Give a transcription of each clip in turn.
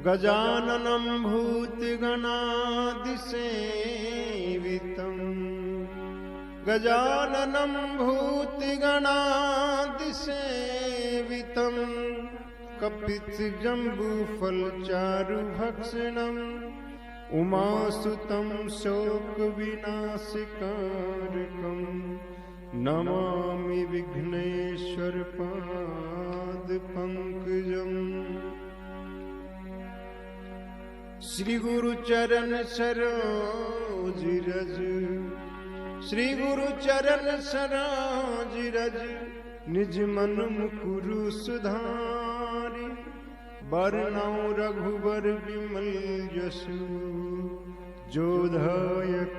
गजाननं भूतगणादिसेवितं गजाननं भूतगणादिसेवितं कपितजम्बूफलचारुभक्षणम् उमासुतं शोकविनाशकारकं नमामि विघ्नेश्वरपादपङ्कजम्। श्री गुरु चरण सरोज रज श्री गुरु चरण सरोज रज निज मन मुकुरु सुधारि बरनौ रघुबर विमल यशु जोधायक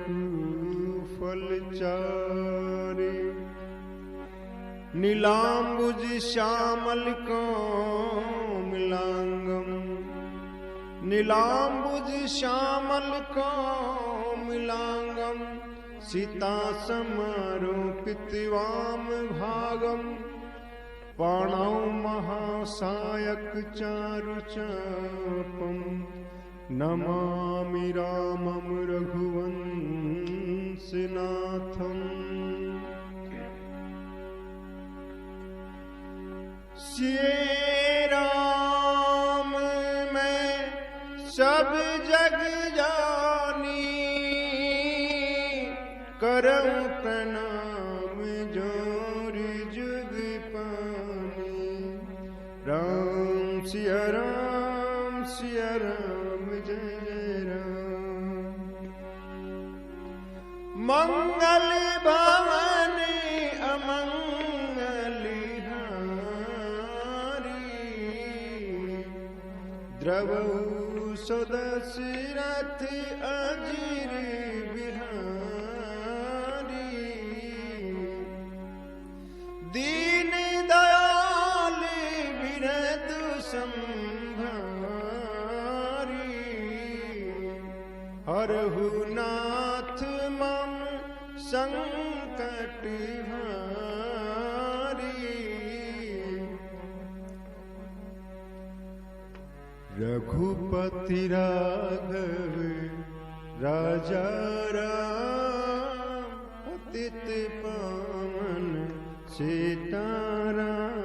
फलचारि। नीलाम्बुज श्यामल कोमलांगम नीलाम्बुज श्यामल कोमलांगम सीता समारोपित वाम भागम पाणौ महासायक चारुचापम नमामि रामं रघुवंशनाथम। श्री राम मैं सब जग जानी करऊं प्रणाम जोरि जुग पानी। राम सिया राम जय जय राम। मंगल भवन अमंगल हारी द्रवहु सुदशरथ अजिर बिहारी। दीन दयाल बिरदु संभारी हरहु नाथ मम संकट हारी। रघुपति राघव राजा राम पतित पावन सीताराम।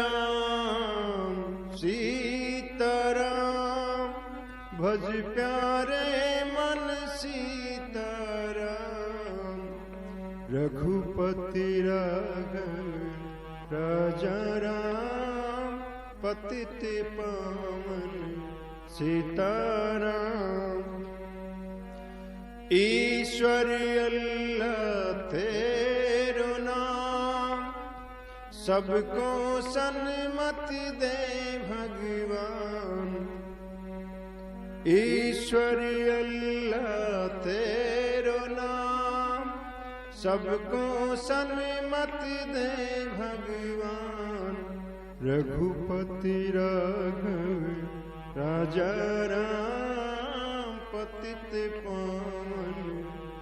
सीताराम सीताराम भज प्यारे मन सीताराम। रघुपति राघव राजा राम पतित पावन सीताराम। ईश्वर अल्लाह तेरो नाम सबको सन्मति दे भगवान। ईश्वर अल्लाह तेरो नाम सबको सन्मति दे भगवान। रघुपति राघव राजा राम पतित पावन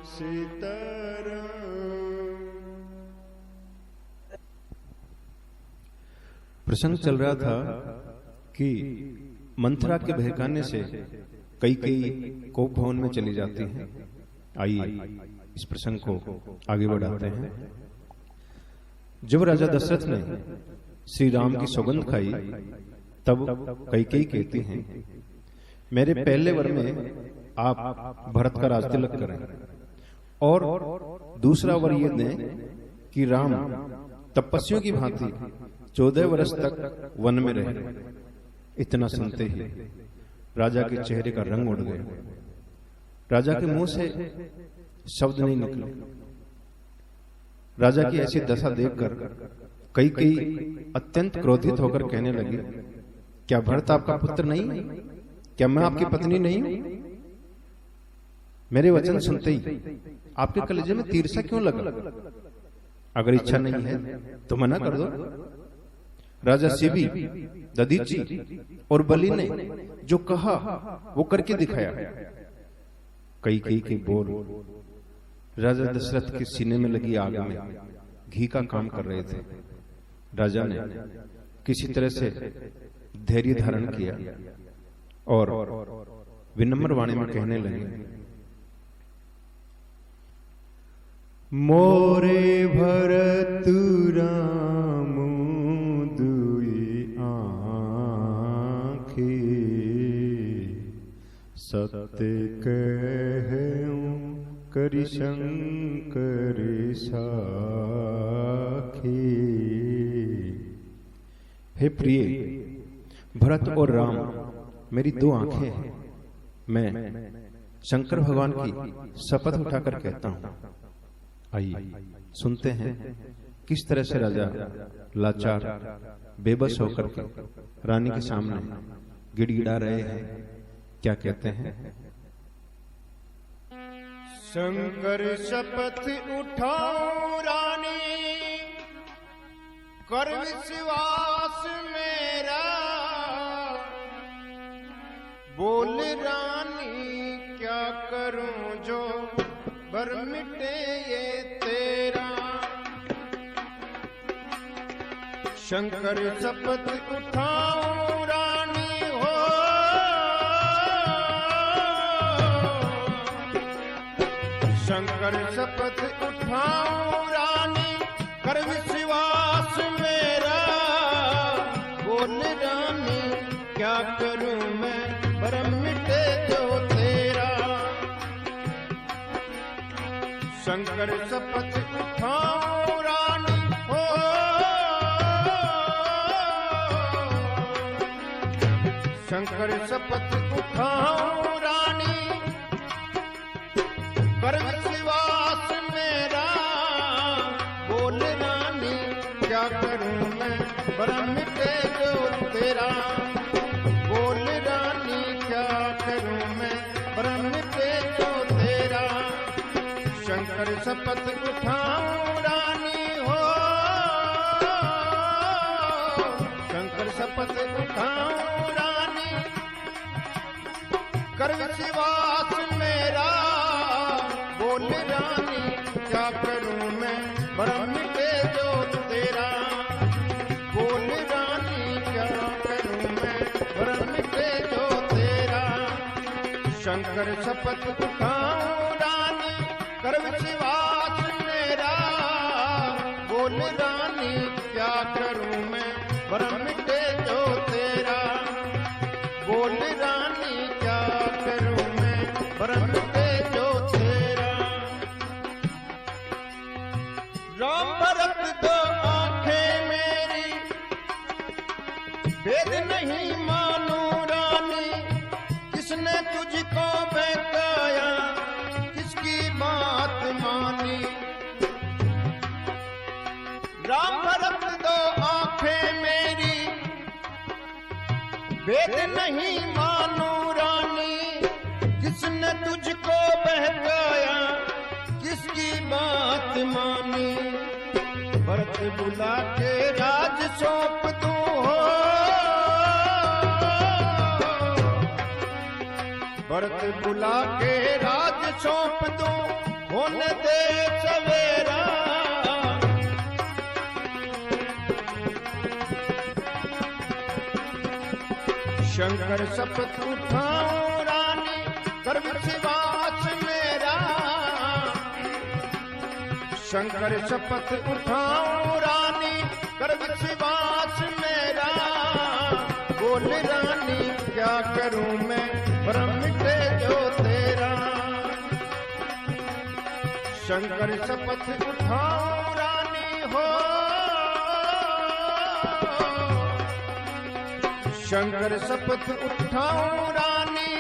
सीताराम। प्रसंग चल रहा था कि मंथरा के बहकाने से कई कोप भवन में चली जाती हैं। आइए इस प्रसंग को आगे बढ़ाते हैं। जब राजा दशरथ ने श्री राम की सौगंध खाई तब कैकेयी कहती हैं, मेरे पहले वर में आप भरत का राज तिलक करें और दूसरा वर ये दें कि राम तपस्वियों की भांति 14 वर्ष तक वन में रहे। इतना सुनते ही राजा के चेहरे का रंग उड़ गया। राजा के मुंह से शब्द नहीं निकले। राजा की ऐसी दशा देखकर कैकेयी अत्यंत क्रोधित होकर कहने लगी, क्या भरत आपका पुत्र नहीं? क्या मैं आपकी पत्नी नहीं? मेरे वचन सुनते ही आपके कलेजे में तीर सा क्यों लगा? अगर इच्छा नहीं है तो मना कर दो। राजा शिवी, दधीची और बलि ने जो कहा वो करके दिखाया। कैकेयी के बोल राजा दशरथ के सीने में लगी आग में घी का काम कर रहे थे। राजा ने किसी तरह से धैर्य धारण किया और विनम्र वाणी में कहने लगे, मोरे भरत राम दुई आँखी, सत्य कहूं करि शंकर साखी। हे प्रिय, भरत और राम मेरी दो आंखें हैं। मैं शंकर भगवान की शपथ उठाकर कहता हूं। आइए सुनते हैं किस तरह से राजा लाचार बेबस होकर के रानी के सामने गिड़गिड़ा रहे हैं। क्या कहते हैं? शंकर शपथ उठाओ रानी, कर विश्वास मेरा, बोल रानी क्या करूं जो बर मिटे ये तेरा। शंकर शपथ उठाओ रानी हो, शंकर शपथ उठाओ रानी, कर विश्वास मेरा, बोल रानी क्या करूं मैं भरम मिटे जो तेरा। शंकर शपथ उठाओ रानी हो, शंकर शपथ उठाओ रानी, कर विश्वास मेरा, बोल रानी क्या करूं मैं भरम मिटे जो तेरा। बोल रानी क्या करूं मैं भरम मिटे जो तेरा। शंकर शपथ उठाओ रानी हो, शंकर शपथ उठाओ रानी, कर विश्वास मेरा, बोल रानी क्या करूं मैं भरम मिटे जो तेरा। बोल रानी क्या करूं मैं भरम मिटे जो तेरा। शंकर शपथ उठाओ रानी, कर विश्वास मेरा, बोल रानी क्या करूं मैं भरम मिटे जो तेरा। बोल रानी क्या करूं मैं भरम मिटे जो तेरा। राम भरत दो आंखें मेरी, भेद नहीं मानू रानी, किसने तुझको बहकाया, किसकी बात मानी। राम भरत दो आंखें मेरी, भेद नहीं मानू रानी, किसने तुझको बहकाया, किसकी बात मानी। भरत बुला के राज सौंप दूं हो, भरत बुला के राज सौंप दूं, होने दे सवेरा। शंकर शपथ उठाओ रानी, कर विश्वास मेरा। शंकर शपथ उठाओ रानी, कर विश्वास मेरा, बोल रानी क्या करूं मैं भरम मिटे जो तेरा। शंकर शपथ उठाओ रानी हो, शंकर शपथ उठाओ रानी,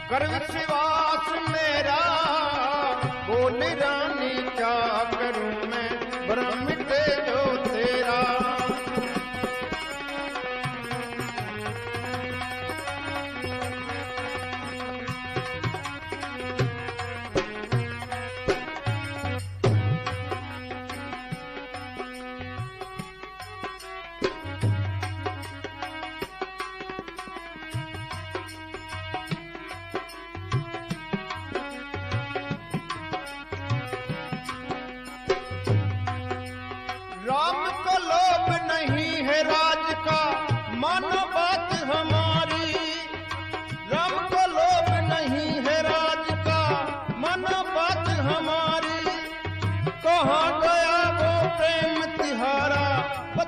कर विश्वास मेरा, बोल रानी क्या करूं मैं भरम मिटे जो तेरा।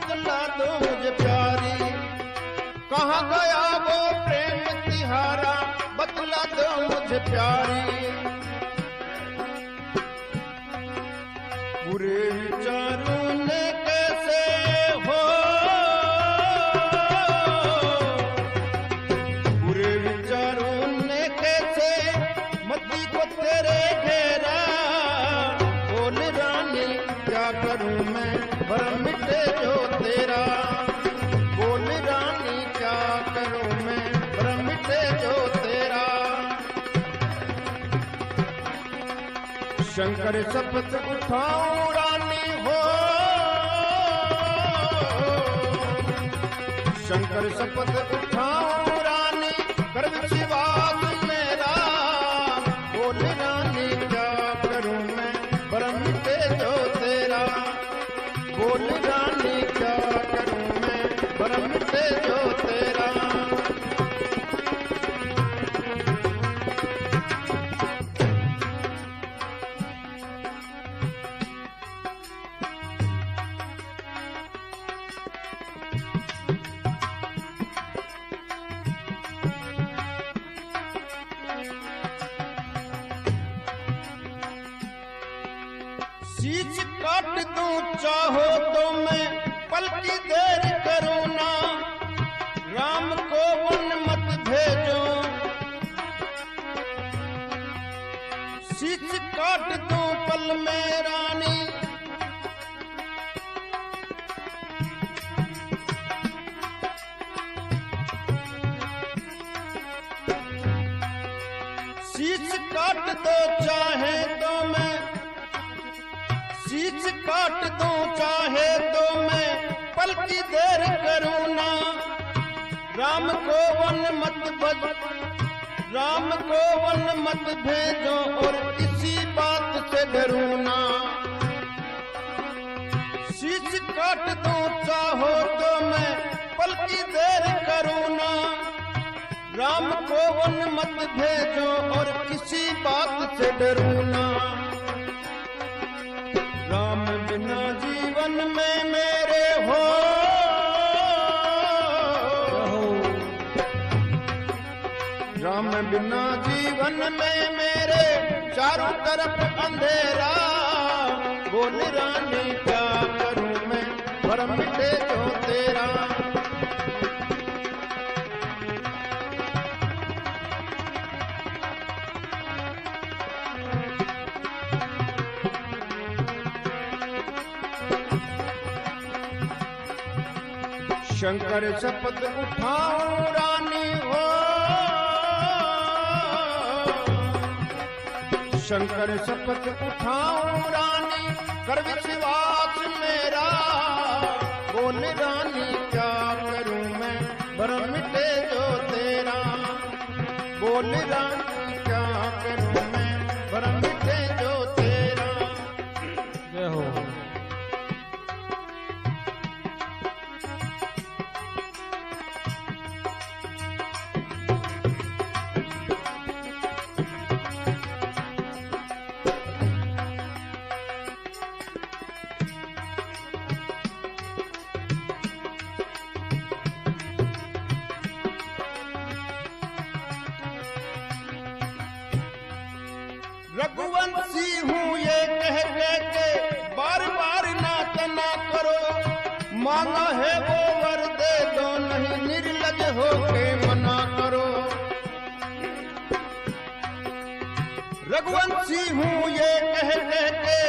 बतला दो मुझे प्यारी, कहाँ गया वो प्रेम तिहारा, बतला दो मुझे प्यारी। बुरे विचारों ने कैसे हो, बुरे विचारों ने कैसे मती को तेरे घेरा, बोल रानी क्या करूं मैं भरम मिटे जो तेरा, बोल रानी क्या करूं मैं भरम मिटे जो तेरा। शंकर शपथ उठाऊं रानी हो, शंकर शपथ उठाऊं रानी, कर विश्वास मेरा, बोल रानी क्या करूं मैं भरम मिटे जो तेरा, बोल रानी क्या करूं मैं भरम मिटे जो तेरा। शीश काट दूं चाहो तो मैं पल की देर करूं ना, राम को वन मत भेजो। शीश काट दूं पल में रानी, शीश काट दो चाहे तो मैं, शीश काट दूं चाहे तो मैं पल की देर करूं ना, राम को वन मत भज, राम को वन मत भेजो और किसी बात से डरूं ना। शीश काट दूं चाहो तो मैं पल की देर करूं ना, राम को वन मत भेजो और किसी बात से डरूं ना। राम बिना जीवन में मेरे हो, राम बिना जीवन में मेरे चारों तरफ अंधेरा, बोल रानी क्या करूं मैं भरम मिटे जो तेरा। शंकर शपथ उठाऊं रानी हो, शंकर शपथ उठाऊं रानी, कर विश्वास मेरा, बोल रानी क्या करूं मैं भरम मिटे जो तेरा, बोल रानी क्या करूं मैं भरम मिटे जो तेरा। जय हो। रघुवंशी हूँ ये कह के बार बार नाच ना करो, मांगा है वो वर दे दो, नहीं निर्लज हो के मना करो। रघुवंशी हूँ ये कह के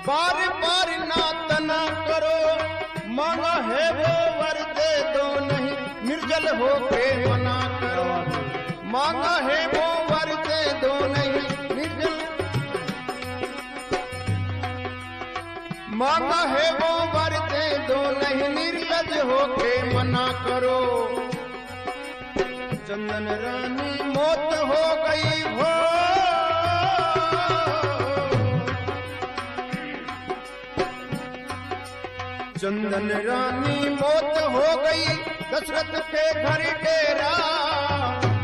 बार बार नाच ना करो, मांगा है वो वर दे दो, नहीं निर्जल हो के मना करो। मांगा है वो वर दे दो, नहीं निर्जल, मांगा है वो वर दे दो, नहीं निर्लज हो के मना करो। चंदन रानी मौत हो गई हो, चंदन रानी मौत हो गई, दशरथ के घर डेरा,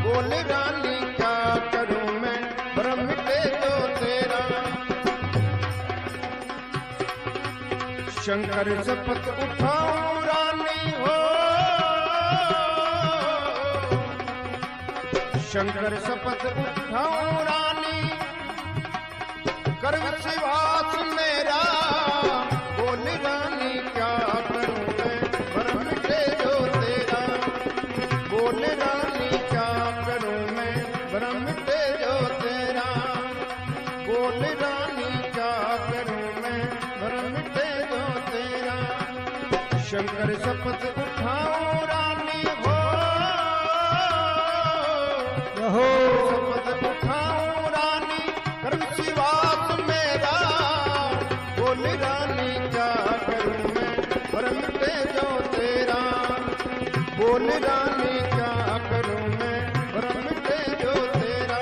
बोल रानी क्या करूं मैं भरम मिटे जो तेरा। शंकर शपथ उठाऊं रानी हो, शंकर शपथ उठाऊं रानी, कर विश्वास मेरा, बोल रानी क्या करूं मैं, भरम मिटे जो तेरा, बोल रानी क्या करूं मैं, भरम मिटे जो तेरा, बोल रानी क्या करूं मैं, भरम मिटे जो तेरा, शंकर शपथ उठाऊं रानी हो, शपथ उठाऊं रानी, कर विश्वास मेरा, बोल रानी क्या करूं मैं, भरम मिटे जो तेरा, बोल रानी क्या करूं मैं, भरम मिटे जो तेरा।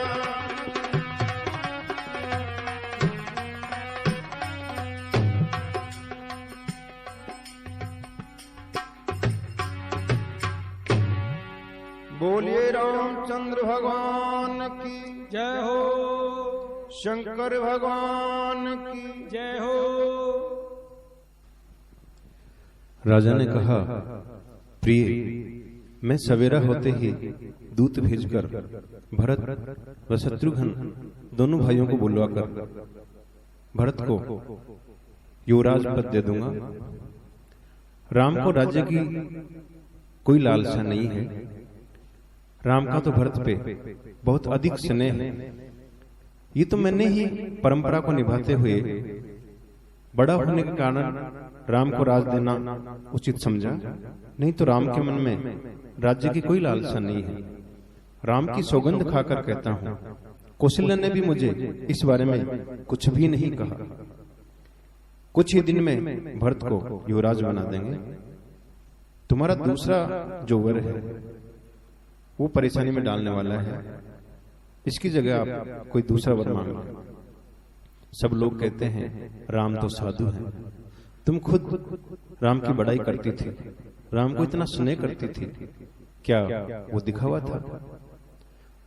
बोलिए रामचंद्र भगवान की जय हो, शंकर भगवान की जय हो। राजा ने कहा, प्रिय, मैं सवेरा होते ही दूत भेजकर भरत व शत्रुघ्न दोनों भाइयों को बुलवाकर भरत को युवराज पद दे दूंगा। राम को राज्य की कोई लालसा नहीं है। राम का तो भरत पे बहुत अधिक स्नेह है। ये तो मैंने ही परंपरा को निभाते हुए बड़ा होने के कारण राम को राज देना उचित समझा, नहीं तो राम के मन में राज्य की कोई लालसा नहीं है। राम की सौगंध खाकर कहता हूं, कौशल्या ने भी मुझे इस बारे में कुछ भी नहीं कहा। कुछ ही दिन में भरत को युवराज बना देंगे। तुम्हारा दूसरा जो वर है वो परेशानी में डालने वाला है। इसकी जगह आप कोई दूसरा वर मांग लो। सब लोग कहते हैं राम तो साधु है। तुम खुद राम की बड़ाई करती थी, राम को इतना स्नेह करती थी, क्या वो दिखावा था?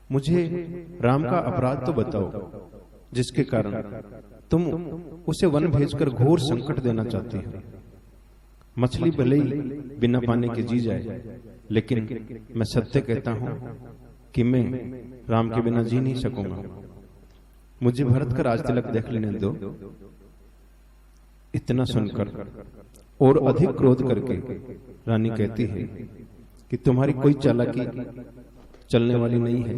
मुझे राम का अपराध तो बताओ जिसके कारण तुम उसे वन भेजकर घोर संकट देना चाहती हो। मछली भले ही बिना पानी के जी जाए, लेकिन मैं सत्य कहता हूं कि मैं राम के बिना जी नहीं सकूंगा। मुझे भरत का राज तिलक देख लेने दो। इतना सुनकर और अधिक क्रोध करके रानी कहती है कि तुम्हारी कोई चालाकी चलने वाली नहीं है।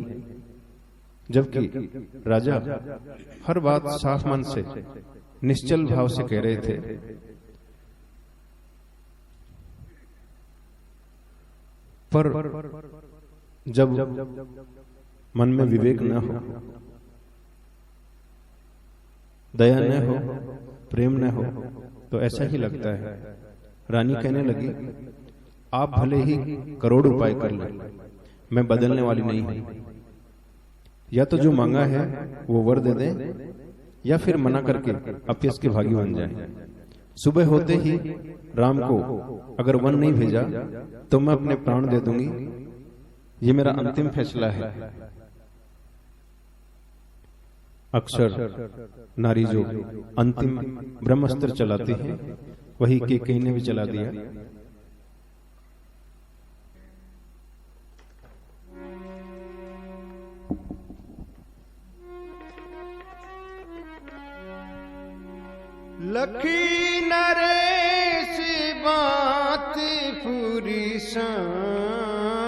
जबकि राजा हर बात साफ मन से निश्चल भाव से कह रहे थे। पर जब मन में विवेक न हो, दया न हो, प्रेम न हो, तो ऐसा ही लगता है। रानी कहने लगी, आप भले ही करोड़ उपाय कर लें, मैं बदलने वाली नहीं हूं। या तो जो मांगा है वो वर दे दें, या फिर मना करके अपयश के भागी बन जाए। सुबह होते ही राम को अगर वन नहीं भेजा तो मैं अपने प्राण दे दूंगी। ये मेरा अंतिम फैसला है। अक्सर नारी जो अंतिम ब्रह्मास्त्र चलाती है, वही कैकेयी ने भी चला दिया। लखी नरेश बात पूरी सांची,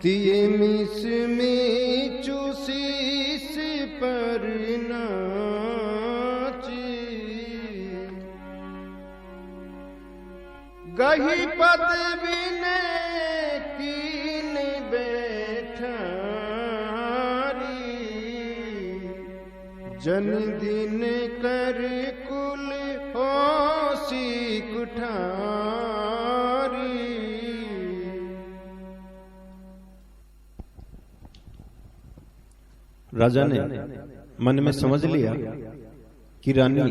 तिये मिस में चूसीस पर नाची, गही पद बिने कीन बैठारी, जन दिन कर कुल होसी कुठारी। राजा ने मन में समझ लिया कि रानी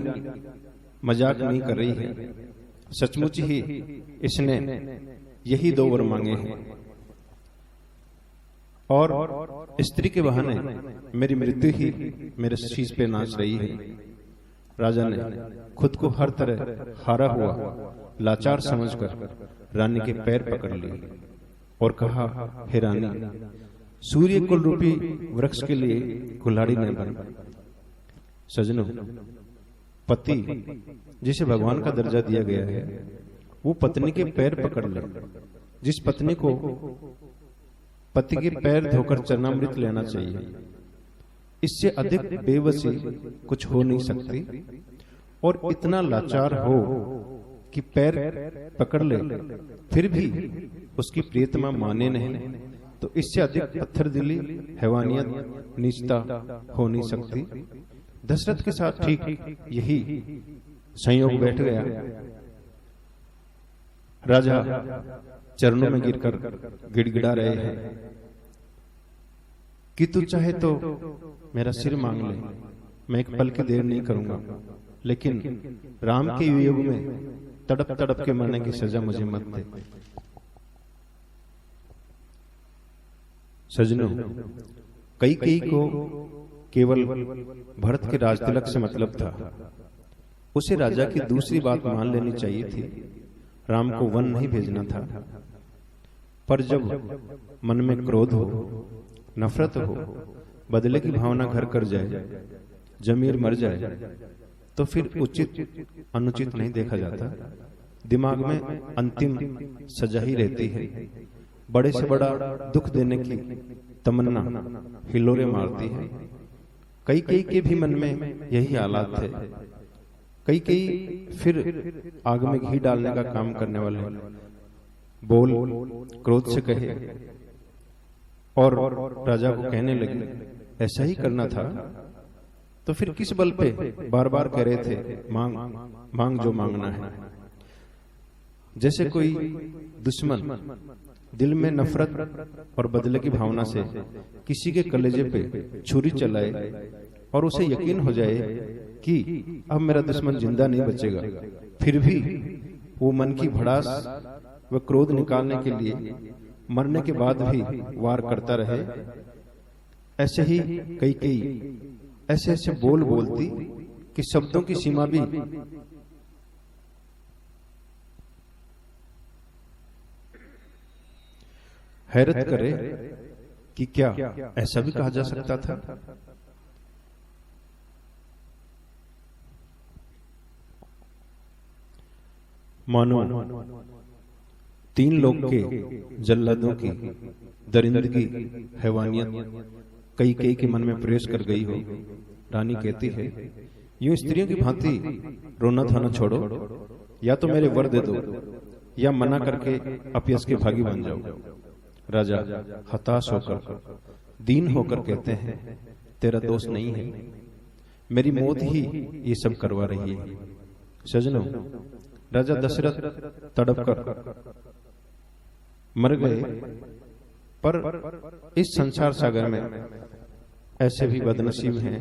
मजाक नहीं कर रही है। सचमुच ही इसने यही दो वर मांगे हैं और स्त्री के बहाने मेरी मृत्यु ही मेरे शीश पे नाच रही है। राजा ने खुद को हर तरह हारा हुआ लाचार समझकर रानी के पैर पकड़ लिए और कहा, हे रानी, सूर्य कुल रूपी वृक्ष के लिए कुल्हाड़ी न बन। सजनों, पति जिसे भगवान का दर्जा दिया गया है वो पत्नी के पैर पकड़ ले। जिस पत्नी को पति के पैर धोकर चरणामृत लेना चाहिए, इससे अधिक बेबसी कुछ हो नहीं सकती। और इतना लाचार हो कि पैर पकड़ ले फिर भी उसकी प्रियतमा माने नहीं, तो इससे अधिक पत्थरदिली, हैवानियत, नीचता हो नहीं सकती। दशरथ के साथ ठीक यही संयोग बैठ गया। राजा चरणों में गिरकर गिड़गिड़ा रहे हैं कि तू चाहे तो मेरा सिर मांग ले, मैं एक पल की देर नहीं करूंगा, लेकिन राम के युग में तड़प तड़प के मरने की सजा मुझे मत दे। सजनों, कई को केवल भरत के राजतिलक से मतलब था। उसे राजा की दूसरी बात मान लेनी चाहिए थी, राम को वन नहीं भेजना था। पर जब मन में क्रोध हो, नफरत हो, बदले की भावना घर कर जाए, जमीर मर जाए, तो फिर उचित अनुचित नहीं देखा जाता। दिमाग में अंतिम सजा ही रहती है। बड़े से बड़ा दुख देने की तमन्ना हिलोरे मारती है। कई के भी मन में यही हालात थे। कई फिर आग में घी डालने का काम करने वाले बोल क्रोध से कहे और राजा को कहने लगे, ऐसा ही करना था तो फिर किस बल पे बार बार कह रहे थे, मांग मांग जो मांगना है। जैसे कोई दुश्मन दिल में नफरत और बदले की भावना से किसी के कलेजे पे छुरी चलाए और उसे यकीन हो जाए कि अब मेरा दुश्मन जिंदा नहीं बचेगा, फिर भी वो मन की भड़ास व क्रोध निकालने के लिए मरने के बाद भी वार करता रहे। ऐसे ही कई ऐसे बोल बोलती कि शब्दों की सीमा भी हैरत करे कि क्या ऐसा भी कहा जा सकता था। मानो तीन लोग के जल्लादों की दरिंदगी, हैवानियत कई के मन में प्रवेश कर गई हो। रानी कहती है, यूं स्त्रियों की भांति रोना धोना छोड़ो, या तो मेरे वर दे दो या मना करके अपयस के भागी बन जाओ। राजा हताश होकर, दीन होकर कहते हैं, तेरा दोष नहीं है, मेरी मौत ही ये सब करवा रही है। सजनों, राजा दशरथ तड़पकर मर गए, पर इस संसार सागर में ऐसे भी बदनसीब हैं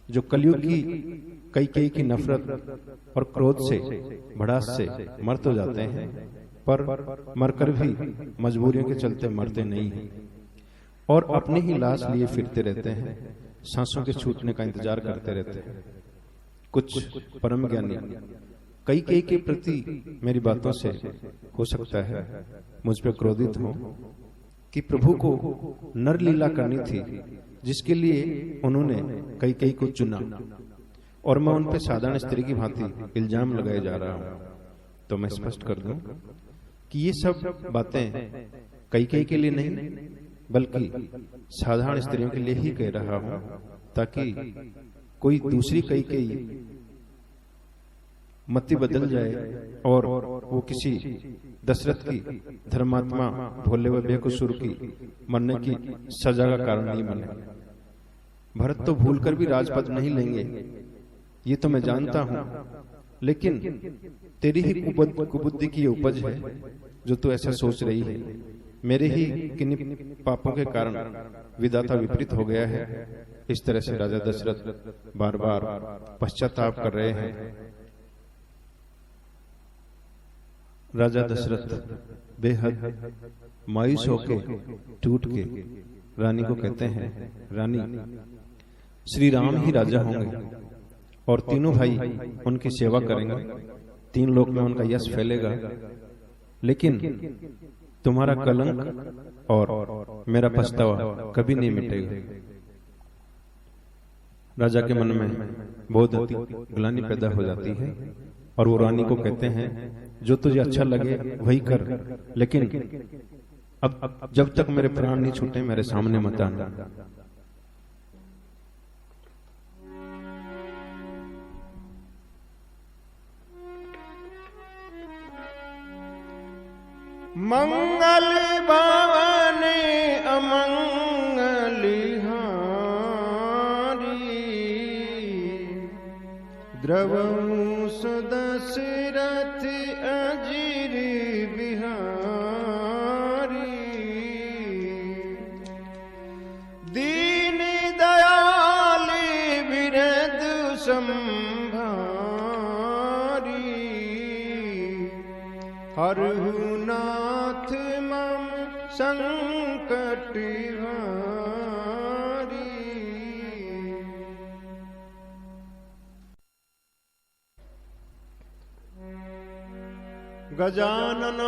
जो कलयुग की कई की नफरत और क्रोध से, भड़ास से मर तो जाते हैं, पर मरकर भी मजबूरियों के चलते मरते नहीं हैं और अपनी ही लाश लिए फिरते रहते हैं, सांसों के छूटने का इंतजार करते रहते हैं। कुछ परम ज्ञानी कई के प्रति मेरी बातों से हो सकता है मुझ पर क्रोधित हो कि प्रभु को नर लीला करनी थी, जिसके लिए उन्होंने कई को चुना, और मैं उन पर साधारण स्त्री की भांति इल्जाम लगाए जा रहा हूं। तो मैं स्पष्ट कर दूं कि ये सब बातें कई के लिए नहीं, बल्कि साधारण स्त्रियों के लिए ही कह रहा हूं, ताकि कोई दूसरी कई मति बदल जाए और वो किसी दशरथ की धर्मात्मा भोले व बेकसूर की मरने की सजा का कारण नहीं बने। भरत तो भूलकर भी राजपद नहीं लेंगे, ये तो मैं जानता हूं, लेकिन तेरी ही कुबुद्धि की उपज है जो तू ऐसा सोच रही है। मेरे ही किन्हीं पापों के कारण विधाता विपरीत हो गया है। इस तरह से राजा दशरथ बार बार पश्चाताप कर रहे हैं। राजा दशरथ बेहद मायूस होके, टूट के रानी को कहते हैं, रानी, श्री राम ही राजा होंगे और तीनों भाई उनकी सेवा करेंगे, 3 लोक में उनका यश फैलेगा, लेकिन तुम्हारा कलंक और मेरा पछतावा कभी नहीं मिटेगा। राजा के मन में बहुत ग्लानि पैदा हो जाती है और वो रानी को कहते हैं जो तुझे अच्छा लगे वही कर, लेकिन अब जब तक मेरे प्राण नहीं छूटे मेरे सामने मत आना। मंगल भवन अमंगलिहारी, द्रवहु सुदशरथ अजिर बिहारी, दीन दयाल बिरदु संभारी, हरहु नाथ मम संकट भारी। गजानन